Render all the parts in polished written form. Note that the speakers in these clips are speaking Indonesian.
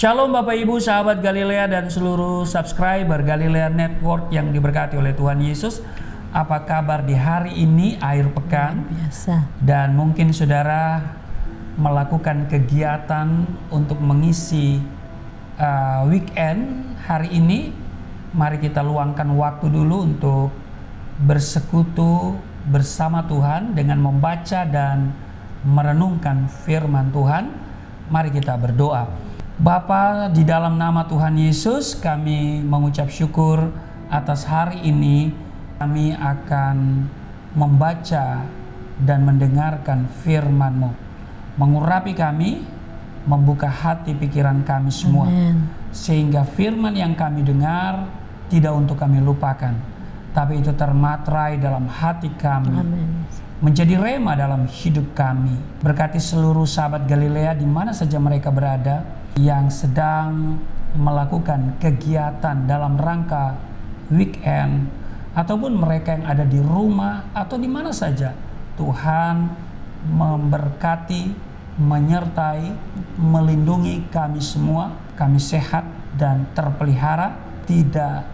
Shalom Bapak Ibu, sahabat Galilea dan seluruh subscriber Galilea Network yang diberkati oleh Tuhan Yesus. Apa kabar di hari ini, akhir pekan? Biasa. Dan mungkin saudara melakukan kegiatan untuk mengisi weekend hari ini. Mari kita luangkan waktu dulu untuk bersekutu bersama Tuhan dengan membaca dan merenungkan firman Tuhan. Mari kita berdoa. Bapa, di dalam nama Tuhan Yesus kami mengucap syukur atas hari ini. Kami akan membaca dan mendengarkan firman-Mu, mengurapi kami, membuka hati pikiran kami semua. Amen. Sehingga firman yang kami dengar tidak untuk kami lupakan, tapi itu termaterai dalam hati kami. Amen. Menjadi rema dalam hidup kami. Berkati seluruh sahabat Galilea di mana saja mereka berada, yang sedang melakukan kegiatan dalam rangka weekend, ataupun mereka yang ada di rumah atau di mana saja. Tuhan memberkati, menyertai, melindungi kami semua. Kami sehat dan terpelihara, tidak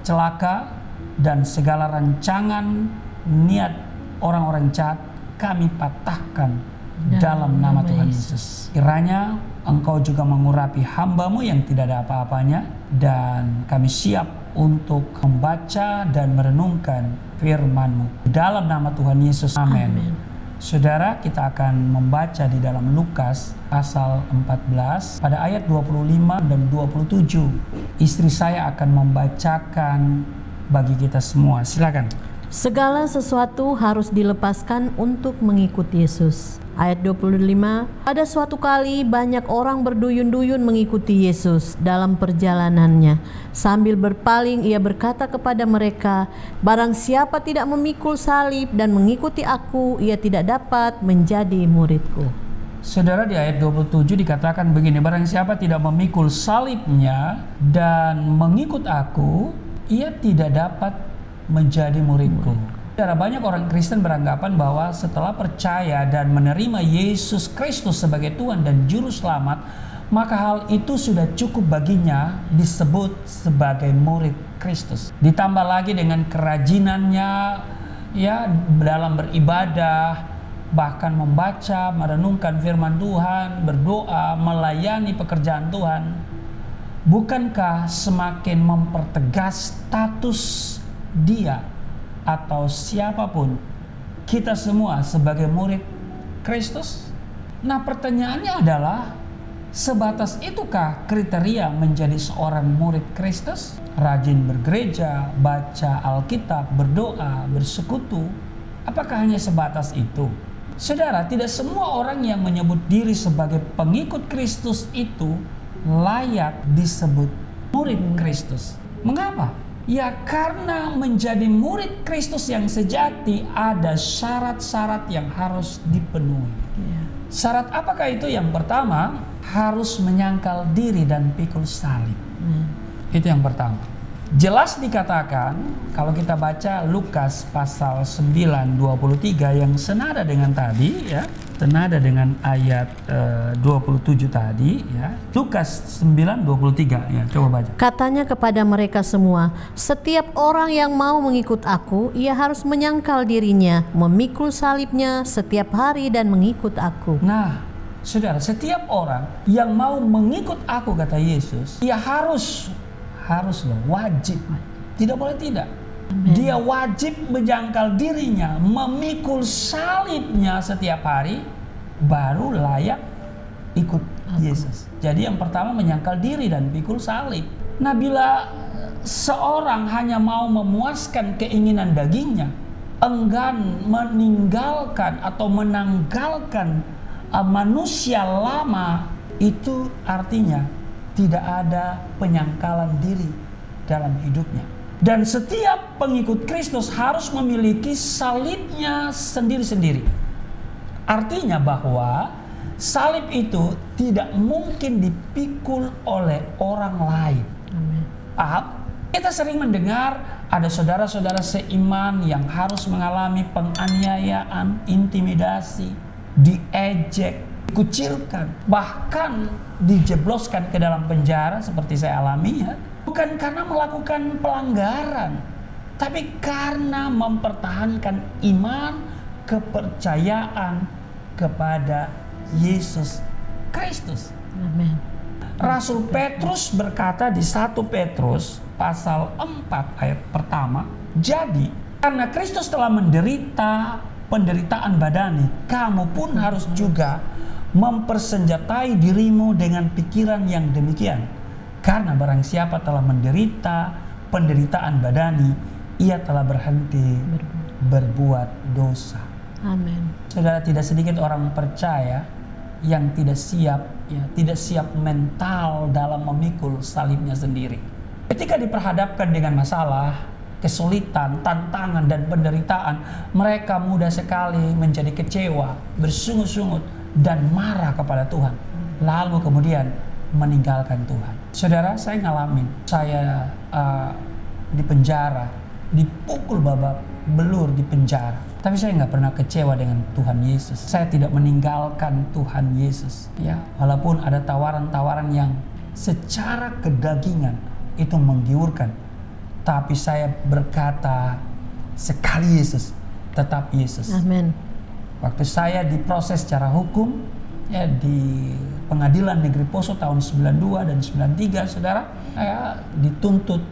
celaka, dan segala rancangan niat orang-orang jahat kami patahkan dalam nama Tuhan Yesus. Kiranya Engkau juga mengurapi hamba-Mu yang tidak ada apa-apanya, dan kami siap untuk membaca dan merenungkan firman-Mu dalam nama Tuhan Yesus. Amin. Saudara, kita akan membaca di dalam Lukas pasal 14 pada ayat 25 dan 27. Istri saya akan membacakan bagi kita semua. Silakan. Segala sesuatu harus dilepaskan untuk mengikuti Yesus. Ayat 25, pada suatu kali banyak orang berduyun-duyun mengikuti Yesus dalam perjalanannya. Sambil berpaling ia berkata kepada mereka, barang siapa tidak memikul salib dan mengikuti aku, ia tidak dapat menjadi muridku. Saudara, di ayat 27 dikatakan begini, barang siapa tidak memikul salibnya dan mengikut aku, ia tidak dapat menjadi muridku. Saudara, banyak orang Kristen beranggapan bahwa setelah percaya dan menerima Yesus Kristus sebagai Tuhan dan Juru Selamat, maka hal itu sudah cukup baginya disebut sebagai murid Kristus. Ditambah lagi dengan kerajinannya ya dalam beribadah, bahkan membaca, merenungkan firman Tuhan, berdoa, melayani pekerjaan Tuhan. Bukankah semakin mempertegas status dia atau siapapun kita semua sebagai murid Kristus? Nah, pertanyaannya adalah, sebatas itukah kriteria menjadi seorang murid Kristus? Rajin bergereja, baca Alkitab, berdoa, bersekutu, apakah hanya sebatas itu? Saudara, tidak semua orang yang menyebut diri sebagai pengikut Kristus itu layak disebut murid Kristus. Mengapa? Ya, karena menjadi murid Kristus yang sejati ada syarat-syarat yang harus dipenuhi. Syarat apakah itu? Yang pertama, harus menyangkal diri dan pikul salib. Itu yang pertama. Jelas dikatakan kalau kita baca Lukas pasal 9:23 yang senada dengan tadi ya, senada dengan ayat 27 tadi ya. Lukas 9:23 ya, coba baca. Katanya kepada mereka semua, setiap orang yang mau mengikut aku, ia harus menyangkal dirinya, memikul salibnya setiap hari dan mengikut aku. Nah, saudara, setiap orang yang mau mengikut aku, kata Yesus, ia harus loh, wajib, tidak boleh tidak. Amen. Dia wajib menyangkal dirinya, memikul salibnya setiap hari, baru layak ikut Yesus. Jadi yang pertama menyangkal diri dan pikul salib. Nah, bila seorang hanya mau memuaskan keinginan dagingnya, enggan meninggalkan atau menanggalkan manusia lama, itu artinya tidak ada penyangkalan diri dalam hidupnya. Dan setiap pengikut Kristus harus memiliki salibnya sendiri-sendiri. Artinya bahwa salib itu tidak mungkin dipikul oleh orang lain. Paham? Kita sering mendengar ada saudara-saudara seiman yang harus mengalami penganiayaan, intimidasi, diejek, dikucilkan, bahkan dijebloskan ke dalam penjara seperti saya alami ya, bukan karena melakukan pelanggaran, tapi karena mempertahankan iman, kepercayaan kepada Yesus Kristus. Amin. Rasul Petrus berkata di 1 Petrus pasal 4 ayat pertama, jadi karena Kristus telah menderita penderitaan badani, kamu pun harus juga mempersenjatai dirimu dengan pikiran yang demikian. Karena barang siapa telah menderita penderitaan badani, ia telah berhenti berbuat dosa. Amin. Saudara, tidak sedikit orang percaya yang tidak siap mental dalam memikul salibnya sendiri. Ketika diperhadapkan dengan masalah, kesulitan, tantangan, dan penderitaan, mereka mudah sekali menjadi kecewa, bersungut-sungut, dan marah kepada Tuhan. Lalu kemudian meninggalkan Tuhan. Saudara, saya ngalamin, saya di penjara, dipukul babak belur di penjara. Tapi saya nggak pernah kecewa dengan Tuhan Yesus. Saya tidak meninggalkan Tuhan Yesus. Ya, walaupun ada tawaran-tawaran yang secara kedagingan itu menggiurkan, tapi saya berkata, sekali Yesus, tetap Yesus. Amin. Waktu saya diproses secara hukum ya di Pengadilan Negeri Poso tahun 92 dan 93, saudara, saya dituntut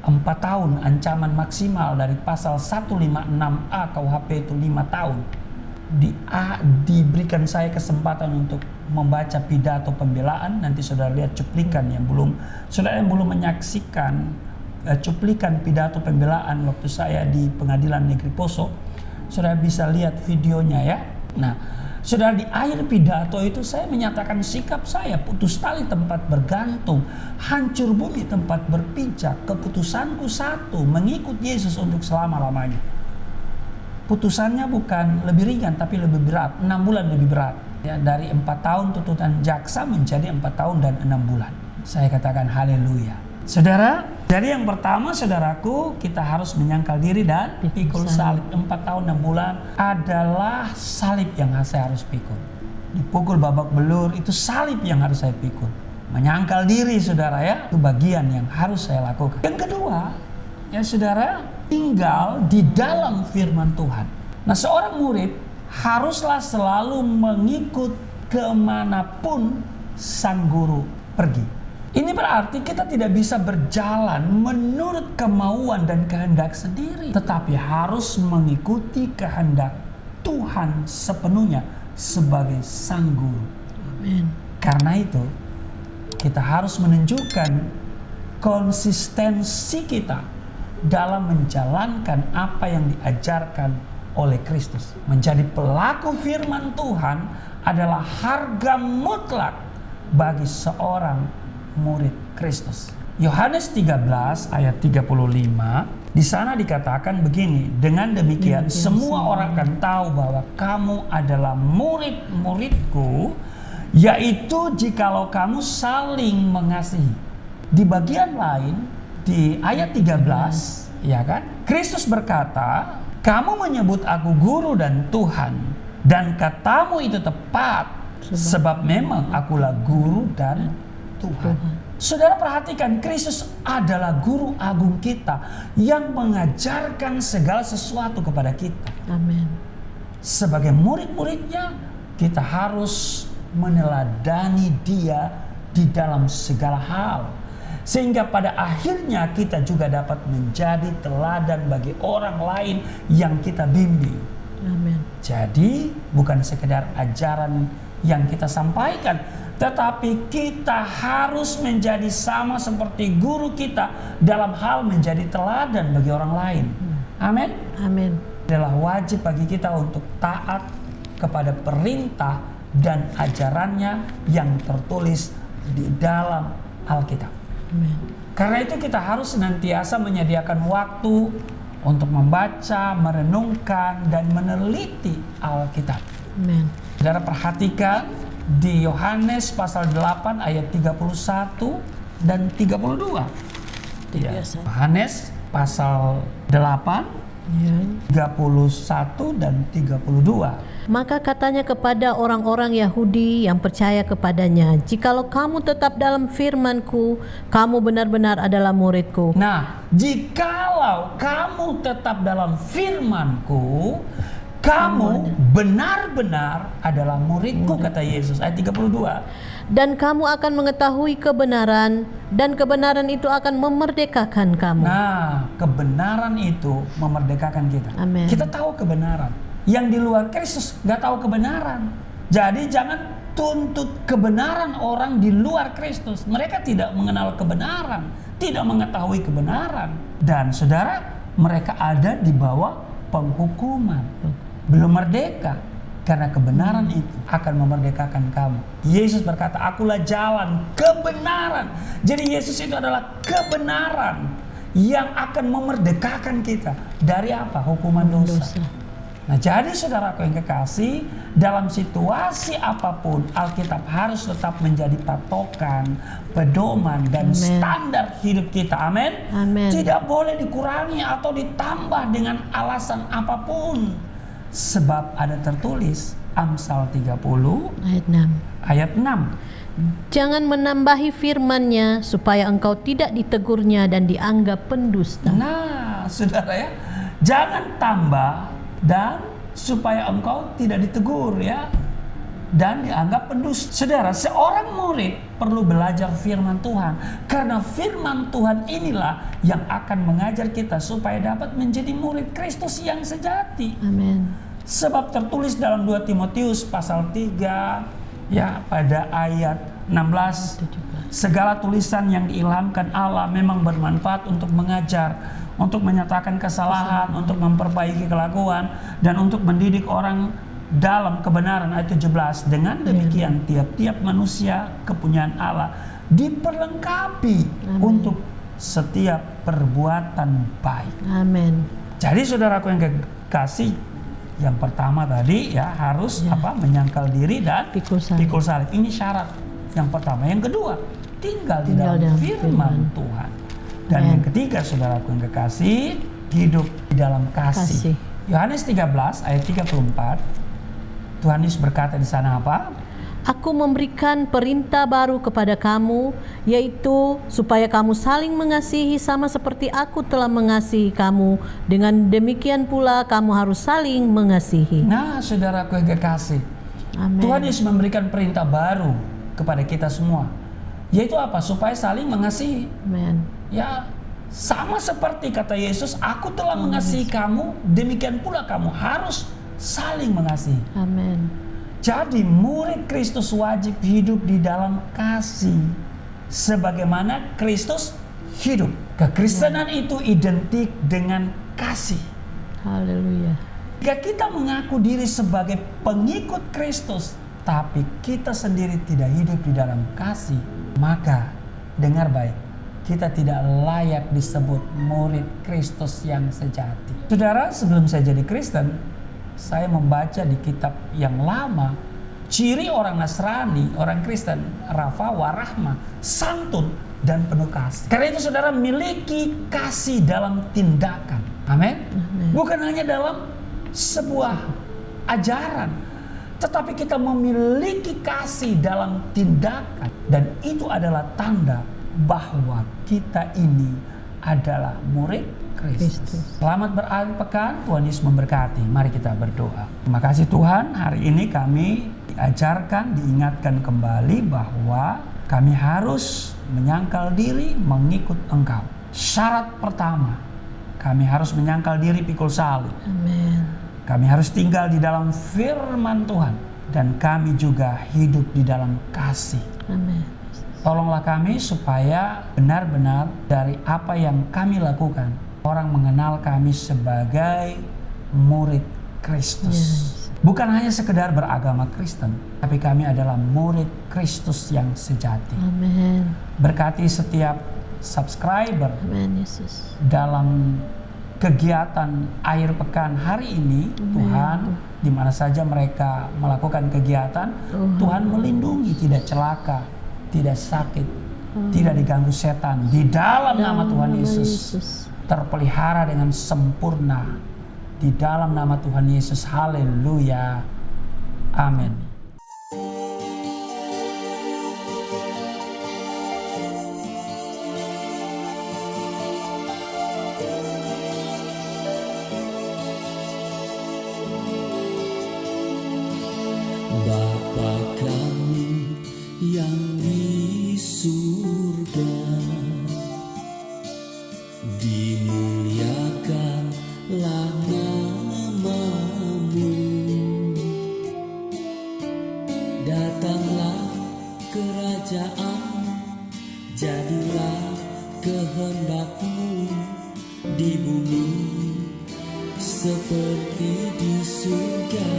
4 tahun ancaman maksimal dari pasal 156A KUHP itu 5 tahun. Diberikan saya kesempatan untuk membaca pidato pembelaan. Nanti saudara lihat cuplikan yang belum menyaksikan cuplikan pidato pembelaan waktu saya di Pengadilan Negeri Poso. Saudara bisa lihat videonya ya. Nah, saudara, di akhir pidato itu saya menyatakan sikap saya, putus tali tempat bergantung, hancur bumi tempat berpijak, keputusanku satu, mengikut Yesus untuk selama-lamanya. Putusannya bukan lebih ringan tapi lebih berat, 6 bulan lebih berat. Ya, dari 4 tahun tuntutan jaksa menjadi 4 tahun dan 6 bulan. Saya katakan haleluya. Saudara, jadi yang pertama saudaraku, kita harus menyangkal diri dan pikul salib. 4 tahun 6 bulan adalah salib yang saya harus pikul. Dipukul babak belur, itu salib yang harus saya pikul. Menyangkal diri saudara ya, itu bagian yang harus saya lakukan. Yang kedua, ya saudara, tinggal di dalam firman Tuhan. Nah, seorang murid haruslah selalu mengikut kemanapun sang guru pergi. Ini berarti kita tidak bisa berjalan menurut kemauan dan kehendak sendiri, tetapi harus mengikuti kehendak Tuhan sepenuhnya sebagai sang guru. Amin. Karena itu, kita harus menunjukkan konsistensi kita dalam menjalankan apa yang diajarkan oleh Kristus. Menjadi pelaku firman Tuhan adalah harga mutlak bagi seorang murid Kristus. Yohanes 13 ayat 35, di sana dikatakan begini, dengan demikian semua orang akan tahu bahwa kamu adalah murid-muridku, yaitu jikalau kamu saling mengasihi. Di bagian lain, di ayat 13, ya kan? Kristus berkata, kamu menyebut aku guru dan Tuhan, dan katamu itu tepat, sebab memang akulah guru dan Tuhan. Saudara, perhatikan, Kristus adalah guru agung kita yang mengajarkan segala sesuatu kepada kita. Amin. Sebagai murid-muridnya, kita harus meneladani Dia di dalam segala hal, sehingga pada akhirnya kita juga dapat menjadi teladan bagi orang lain yang kita bimbing. Amin. Jadi bukan sekedar ajaran yang kita sampaikan, tetapi kita harus menjadi sama seperti guru kita dalam hal menjadi teladan bagi orang lain. Amin. Amin. Adalah wajib bagi kita untuk taat kepada perintah dan ajarannya yang tertulis di dalam Alkitab. Amin. Karena itu kita harus senantiasa menyediakan waktu untuk membaca, merenungkan, dan meneliti Alkitab. Amin. Saudara, perhatikan di Yohanes pasal 8 ayat 31 dan 32. Ya, Yohanes pasal 8 ya. 31 dan 32. Maka katanya kepada orang-orang Yahudi yang percaya kepadanya, "Jikalau kamu tetap dalam firman-Ku, kamu benar-benar adalah murid-Ku." Nah, jikalau kamu tetap dalam firman-Ku, kamu benar-benar adalah murid-Ku, kata Yesus. Ayat 32. Dan kamu akan mengetahui kebenaran, dan kebenaran itu akan memerdekakan kamu. Nah, kebenaran itu memerdekakan kita. Amin. Kita tahu kebenaran. Yang di luar Kristus nggak tahu kebenaran. Jadi jangan tuntut kebenaran orang di luar Kristus. Mereka tidak mengenal kebenaran, tidak mengetahui kebenaran. Dan saudara, mereka ada di bawah penghukuman. Belum merdeka. Karena kebenaran itu akan memerdekakan kamu. Yesus berkata, "Akulah jalan kebenaran." Jadi Yesus itu adalah kebenaran yang akan memerdekakan kita dari apa? Hukuman dosa. Nah, jadi saudaraku yang kekasih, dalam situasi apapun Alkitab harus tetap menjadi patokan, pedoman, dan standar hidup kita. Amin. Amin. Tidak boleh dikurangi atau ditambah dengan alasan apapun. Sebab ada tertulis Amsal 30 ayat 6. Jangan menambahi firman-Nya supaya engkau tidak ditegurnya dan dianggap pendusta. Nah, saudara ya, jangan tambah dan supaya engkau tidak ditegur ya dan dianggap pendusta. Saudara, seorang murid perlu belajar firman Tuhan, karena firman Tuhan inilah yang akan mengajar kita supaya dapat menjadi murid Kristus yang sejati. Amin. Sebab tertulis dalam 2 Timotius pasal 3 ya pada ayat 16, segala tulisan yang diilhamkan Allah memang bermanfaat untuk mengajar, untuk menyatakan kesalahan, untuk memperbaiki kelakuan, dan untuk mendidik orang dalam kebenaran. Ayat 17, dengan demikian tiap-tiap manusia kepunyaan Allah diperlengkapi untuk setiap perbuatan baik. Amin. Jadi saudaraku yang kekasih, yang pertama tadi ya harus menyangkal diri dan pikul salib. Ini syarat yang pertama. Yang kedua, tinggal di dalam firman Tuhan. Dan yang ketiga, saudaraku yang kekasih, hidup di dalam kasih. Yohanes 13 ayat 34. Tuhan Yesus berkata di sana apa? Aku memberikan perintah baru kepada kamu, yaitu supaya kamu saling mengasihi sama seperti aku telah mengasihi kamu. Dengan demikian pula kamu harus saling mengasihi. Nah, saudaraku yang kekasih, Amin. Tuhan Yesus memberikan perintah baru kepada kita semua, yaitu apa? Supaya saling mengasihi. Amin. Ya, sama seperti kata Yesus, aku telah mengasihi kamu, demikian pula kamu harus saling mengasihi. Amin. Jadi murid Kristus wajib hidup di dalam kasih, sebagaimana Kristus hidup. Kekristenan itu identik dengan kasih. Haleluya. Jika kita mengaku diri sebagai pengikut Kristus, tapi kita sendiri tidak hidup di dalam kasih, maka dengar baik, kita tidak layak disebut murid Kristus yang sejati. Saudara, sebelum saya jadi Kristen, saya membaca di kitab yang lama, ciri orang Nasrani, orang Kristen, rafa warahmah, santun dan penuh kasih. Karena itu saudara miliki kasih dalam tindakan. Amin. Bukan hanya dalam sebuah ajaran, tetapi kita memiliki kasih dalam tindakan. Dan itu adalah tanda bahwa kita ini adalah murid Kristus. Selamat berakhir pekan, Tuhan Yesus memberkati. Mari kita berdoa. Terima kasih Tuhan, hari ini kami diajarkan, diingatkan kembali bahwa kami harus menyangkal diri mengikut Engkau. Syarat pertama, kami harus menyangkal diri pikul salib. Amin. Kami harus tinggal di dalam firman Tuhan, dan kami juga hidup di dalam kasih. Amin. Tolonglah kami supaya benar-benar dari apa yang kami lakukan, orang mengenal kami sebagai murid Kristus. Yes. Bukan hanya sekedar beragama Kristen, tapi kami adalah murid Kristus yang sejati. Amin. Berkati setiap subscriber Amin, Yesus. dalam kegiatan akhir pekan hari ini. Amen. Tuhan, di mana saja mereka melakukan kegiatan, Tuhan melindungi, tidak celaka, tidak sakit, tidak diganggu setan. Di dalam nama Tuhan Yesus, terpelihara dengan sempurna. Di dalam nama Tuhan Yesus, haleluya, Amin. Bapa kami yang di surga, dimuliakanlah nama-Mu. Datanglah kerajaan, jadilah kehendak-Mu di bumi seperti di surga.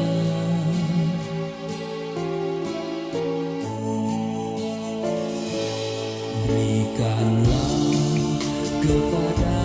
Berikanlah kepada